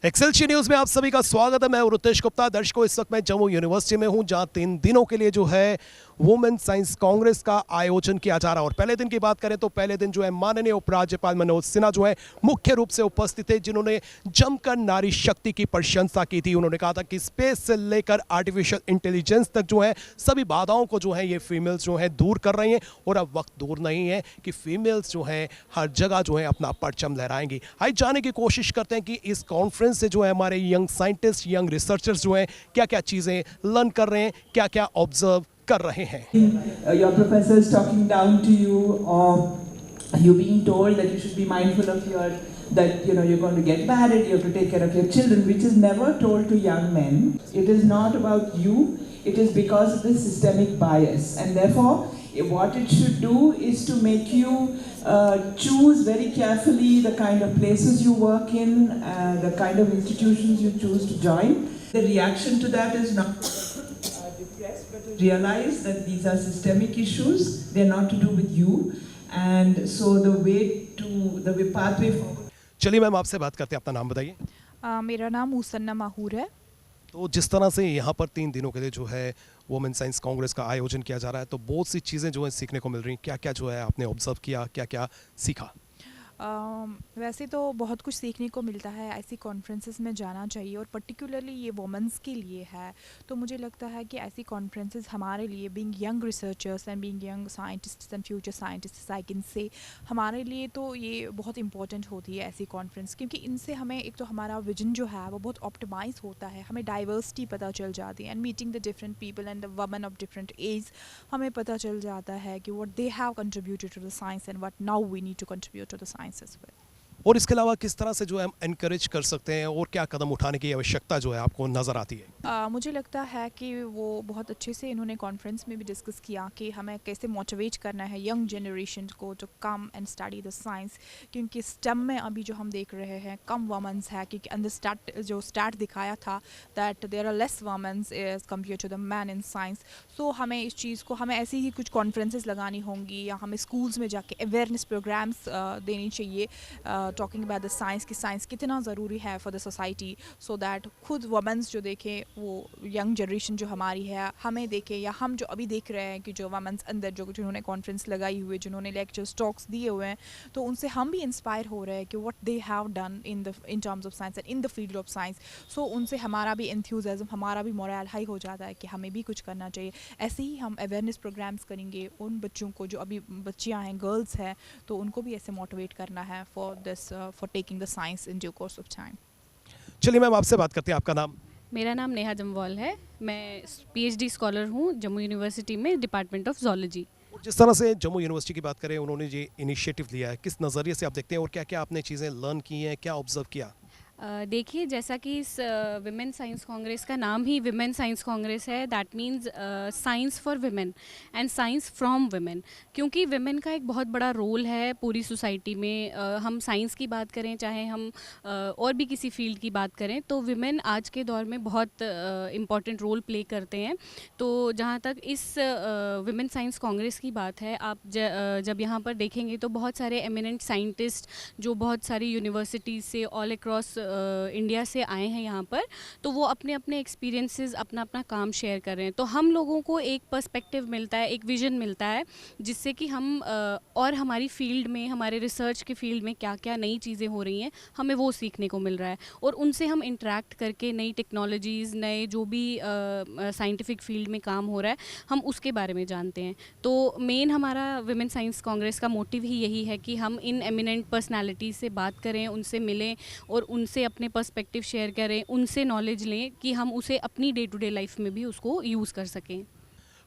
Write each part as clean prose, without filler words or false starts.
एक्सएलसी news में आप सभी का स्वागत है। मैं रुतेश गुप्ता। दर्शकों, इस वक्त मैं जम्मू यूनिवर्सिटी में हूं, जहां 3 दिनों के लिए जो है वुमेन साइंस कांग्रेस का आयोजन किया जा रहा है। और पहले दिन की बात करें तो पहले दिन जो है माननीय उपराज्यपाल मनोज सिन्हा जो है मुख्य रूप से उपस्थित थे, जिन्होंने जमकर नारी शक्ति की प्रशंसा की थी। उन्होंने कहा था कि स्पेस से लेकर आर्टिफिशियल इंटेलिजेंस तक जो है सभी बाधाओं को जो है ये फीमेल्स जो है दूर कर रही हैं। और अब वक्त दूर नहीं है कि फीमेल्स जो है हर जगह जो है अपना परचम लहराएंगी। आइए जानने की कोशिश करते हैं कि इस कॉन्फ्रेंस से जो है हमारे यंग साइंटिस्ट, यंग रिसर्चर्स जो हैं क्या क्या चीज़ें लर्न कर रहे हैं, क्या क्या ऑब्जर्व कर रहे हैं। Your professors talking down to you, or you being told that you should be mindful of that you're going to get married, you have to take care of your children, which is never told to young men. It is not about you. It is because of the systemic bias, and therefore what it should do is to make you choose very carefully the kind of places you work in, the kind of institutions you choose to join. The reaction to that is not depressed, but to realize that these are systemic issues. They're not to do with you, and so the pathway forward. चलिए ma'am, आपसे बात करते हैं। अपना नाम बताइए। मेरा नाम मुसन्ना माहूर है। तो जिस तरह से यहाँ पर 3 दिनों के लिए जो है वुमेन साइंस कांग्रेस का आयोजन किया जा रहा है, तो बहुत सी चीज़ें जो है सीखने को मिल रही हैं। क्या क्या जो है आपने ऑब्जर्व किया, क्या क्या सीखा? वैसे तो बहुत कुछ सीखने को मिलता है, ऐसी कॉन्फ्रेंसेस में जाना चाहिए, और पर्टिकुलरली ये वुमेंस के लिए है। तो मुझे लगता है कि ऐसी कॉन्फ्रेंसेस हमारे लिए, being young researchers and being young scientists and future scientists I can say, हमारे लिए तो ये बहुत इंपॉर्टेंट होती है ऐसी कॉन्फ्रेंस, क्योंकि इनसे हमें एक तो हमारा विजन जो है वो बहुत ऑप्टिमाइज होता है, हमें डाइवर्सिटी पता चल जाती है, and meeting the different people and the women of different age, हमें पता चल जाता है कि what they have contributed to the science and what now we need to contribute to the science as well. और इसके अलावा किस तरह से जो है हम एनकरेज कर सकते हैं और क्या कदम उठाने की आवश्यकता जो है आपको नज़र आती है? मुझे लगता है कि वो बहुत अच्छे से इन्होंने कॉन्फ्रेंस में भी डिस्कस किया कि हमें कैसे मोटिवेट करना है यंग जनरेशन को to come and study the science, क्योंकि स्टेम में अभी जो हम देख रहे हैं कम वुमेन्स है, क्योंकि अंदर जो स्टार्ट दिखाया था that there are less womens as compare to the man in science. So हमें इस चीज़ को, हमें ऐसी ही कुछ कॉन्फ्रेंसेस लगानी होंगी, या हमें स्कूल्स में जाके अवेयरनेस प्रोग्राम्स देनी चाहिए टॉकिंग अबाउट द साइंस, कि साइंस कितना ज़रूरी है for the society, so that खुद वुमेन्स जो देखें, वो यंग जनरेशन जो हमारी है हमें देखे, या हम जो अभी देख रहे हैं कि जो वुमेन्स अंदर जिन्होंने कॉन्फ्रेंस लगाई हुई है, जिन्होंने लेक्चर्स टॉक्स दिए हुए हैं, तो उनसे हम भी इंस्पायर हो रहे हैं कि what they have done in terms of science and in the field of science. So उनसे हमारा भी एंथुसियाज्म, हमारा भी मोरल हाई हो जाता है कि हमें भी कुछ करना चाहिए। ऐसे ही हम अवेयरनेस प्रोग्राम्स करेंगे उन बच्चों को, जो अभी बच्चियाँ हैं, गर्ल्स हैं, तो उनको भी ऐसे मोटिवेट करना है for taking the science in due course of time. चलिए मैम, आपसे बात करते हैं। आपका नाम? मेरा नाम नेहा जम्वाल है। मैं पीएचडी स्कॉलर हूँ जम्मू यूनिवर्सिटी में, डिपार्टमेंट ऑफ ज़ूलॉजी। जिस तरह से जम्मू यूनिवर्सिटी की बात करें, उन्होंने ये इनिशिएटिव लिया है, किस नज़रिए से आप देखते हैं और क्या क्या आपने चीज़ें लर्न की हैं, क्या ऑब्जर्व किया? देखिए, जैसा कि इस विमेन साइंस कांग्रेस का नाम ही विमेन साइंस कांग्रेस है, that means science for women and science from women, क्योंकि विमेन का एक बहुत बड़ा रोल है पूरी सोसाइटी में। हम साइंस की बात करें, चाहे हम और भी किसी फील्ड की बात करें, तो विमेन आज के दौर में बहुत इम्पॉर्टेंट रोल प्ले करते हैं। तो जहाँ तक इस विमेन साइंस कांग्रेस की बात है, आप जब यहाँ पर देखेंगे तो बहुत सारे एमिनेंट साइंटिस्ट जो बहुत सारी यूनिवर्सिटीज़ से ऑल अक्रॉस इंडिया से आए हैं यहाँ पर, तो वो अपने अपने एक्सपीरियंसेस, अपना अपना काम शेयर कर रहे हैं। तो हम लोगों को एक पर्सपेक्टिव मिलता है, एक विजन मिलता है, जिससे कि हम और हमारी फील्ड में, हमारे रिसर्च के फील्ड में क्या क्या नई चीज़ें हो रही हैं, हमें वो सीखने को मिल रहा है, और उनसे हम इंटरेक्ट करके नई टेक्नोलॉजीज़, नए जो भी साइंटिफिक फील्ड में काम हो रहा है, हम उसके बारे में जानते हैं। तो मेन हमारा विमेन साइंस कांग्रेस का मोटिव ही यही है कि हम इन एमिनेंट पर्सनैलिटीज़ से बात करें, उनसे मिलें और उनसे अपने पर्सपेक्टिव शेयर करें, उनसे नॉलेज लें कि हम उसे अपनी डे टू डे लाइफ में भी उसको यूज़ कर सकें।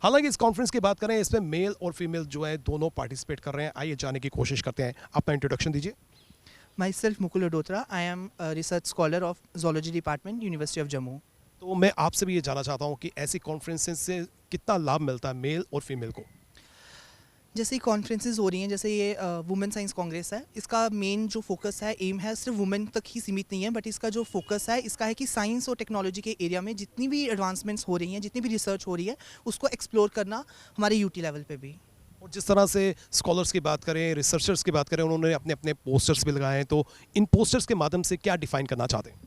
हालांकि इस कॉन्फ्रेंस की बात करें, इसमें मेल और फीमेल जो है दोनों पार्टिसिपेट कर रहे हैं। आइए जानने की कोशिश करते हैं। अपना इंट्रोडक्शन दीजिए। Myself Mukul Adotra. I am a research scholar of Zoology Department, University of Jammu. तो मैं आपसे भी ये जानना चाहता हूँ कि ऐसी कॉन्फ्रेंसेस से कितना लाभ मिलता है मेल और फीमेल को? जैसे ही कॉन्फ्रेंसेस हो रही हैं, जैसे ये वुमेन साइंस कांग्रेस है, इसका मेन जो फोकस है, एम है, सिर्फ वुमेन तक ही सीमित नहीं है, बट इसका जो फोकस है इसका है कि साइंस और टेक्नोलॉजी के एरिया में जितनी भी एडवांसमेंट्स हो रही हैं, जितनी भी रिसर्च हो रही है, उसको एक्सप्लोर करना हमारे यूटी लेवल पे भी। और जिस तरह से स्कॉलर्स की बात करें, रिसर्चर्स की बात करें, उन्होंने अपने अपने पोस्टर्स भी लगाए हैं, तो इन पोस्टर्स के माध्यम से क्या डिफाइन करना चाहते हैं?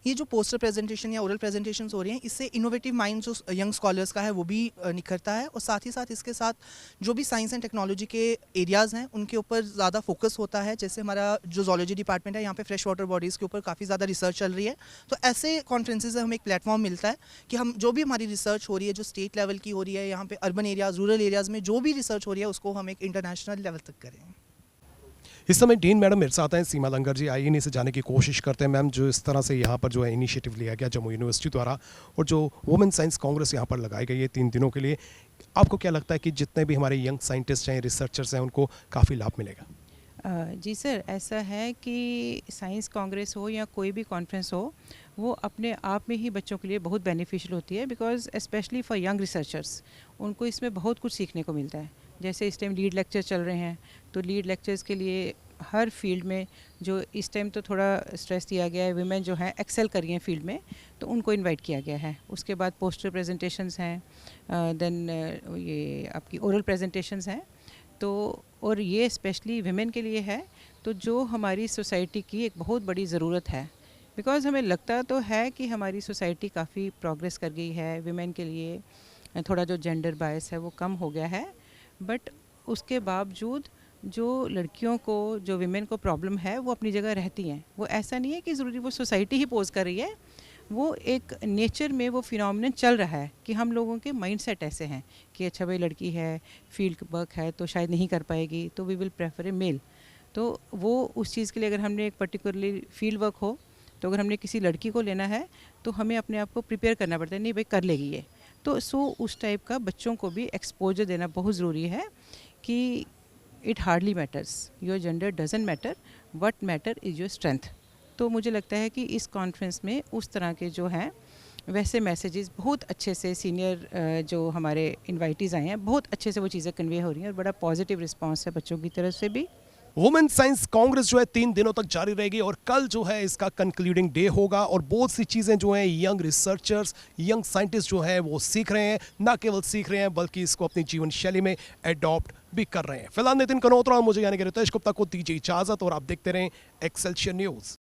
ये जो पोस्टर प्रेजेंटेशन या ओरल प्रेजेंटेशंस हो रही हैं, इससे इनोवेटिव माइंड जो यंग स्कॉलर्स का है वो भी निखरता है, और साथ ही साथ इसके साथ जो भी साइंस एंड टेक्नोलॉजी के एरियाज़ हैं उनके ऊपर ज़्यादा फोकस होता है। जैसे हमारा जो जूलॉजी डिपार्टमेंट है, यहाँ पे फ्रेश वाटर बॉडीज़ के ऊपर काफ़ी ज़्यादा रिसर्च चल रही है। तो ऐसे कॉन्फ्रेंसेज से हमें एक प्लेटफॉर्म मिलता है कि हम जो भी हमारी रिसर्च हो रही है, जो स्टेट लेवल की हो रही है, यहाँ पे अर्बन एरियाज़, रूरल एरियाज़ में जो भी रिसर्च हो रही है, उसको हम एक इंटरनेशनल लेवल तक करें। इस समय डीन मैडम मेरे साथ हैं, सीमा लंगर जी। आइए इन्हीं से जाने की कोशिश करते हैं मैम, जो इस तरह से यहाँ पर जो है इनिशिएटिव लिया गया जम्मू यूनिवर्सिटी द्वारा, और जो वुमेन साइंस कांग्रेस यहाँ पर लगाई गई है 3 दिनों के लिए, आपको क्या लगता है कि जितने भी हमारे यंग साइंटिस्ट हैं, रिसर्चर्स हैं, उनको काफ़ी लाभ मिलेगा? जी सर, ऐसा है कि साइंस कांग्रेस हो या कोई भी कॉन्फ्रेंस हो, वो अपने आप में ही बच्चों के लिए बहुत बेनिफिशियल होती है, because specially for young researchers उनको इसमें बहुत कुछ सीखने को मिलता है। जैसे इस टाइम लीड लेक्चर चल रहे हैं, तो लीड लेक्चर्स के लिए हर फील्ड में जो इस टाइम तो थोड़ा स्ट्रेस दिया गया है, विमेन जो हैं एक्सेल कर रही हैं फील्ड में, तो उनको इनवाइट किया गया है। उसके बाद पोस्टर प्रेजेंटेशंस हैं, देन ये आपकी ओरल प्रेजेंटेशंस हैं, तो और ये स्पेशली विमेन के लिए है, तो जो हमारी सोसाइटी की एक बहुत बड़ी ज़रूरत है। बिकॉज़ हमें लगता तो है कि हमारी सोसाइटी काफ़ी प्रोग्रेस कर गई है, विमेन के लिए थोड़ा जो जेंडर बायस है वो कम हो गया है, बट उसके बावजूद जो लड़कियों को, जो विमेन को प्रॉब्लम है, वो अपनी जगह रहती हैं। वो ऐसा नहीं है कि ज़रूरी वो सोसाइटी ही पोज कर रही है, वो एक नेचर में वो फिनोमिनन चल रहा है कि हम लोगों के माइंडसेट ऐसे हैं कि अच्छा भाई लड़की है, फील्ड वर्क है तो शायद नहीं कर पाएगी, तो we will prefer a male. तो वो उस चीज़ के लिए अगर हमने एक पर्टिकुलरली फील्ड वर्क हो, तो अगर हमने किसी लड़की को लेना है तो हमें अपने आप को प्रिपेयर करना पड़ता है, नहीं भाई कर लेगी ये। तो उस टाइप का बच्चों को भी एक्सपोजर देना बहुत ज़रूरी है कि it hardly matters, your gender doesn't matter, what matter is your strength. तो मुझे लगता है कि इस कॉन्फ्रेंस में उस तरह के जो हैं वैसे मैसेजेस बहुत अच्छे से सीनियर जो हमारे इन्वाइटीज़ आए हैं, बहुत अच्छे से वो चीज़ें कन्वे हो रही हैं, और बड़ा पॉजिटिव रिस्पांस है बच्चों की तरफ से भी। वुमेन साइंस कांग्रेस जो है 3 दिनों तक जारी रहेगी, और कल जो है इसका कंक्लूडिंग डे होगा, और बहुत सी चीज़ें जो हैं यंग रिसर्चर्स, यंग साइंटिस्ट जो हैं वो सीख रहे हैं, ना केवल सीख रहे हैं बल्कि इसको अपनी जीवन शैली में एडॉप्ट भी कर रहे हैं। फिलहाल नितिन कनोत्रा और मुझे यानी कि रितेश गुप्ता को दीजिए इजाज़त, और आप देखते रहें एक्सेलशियर न्यूज़।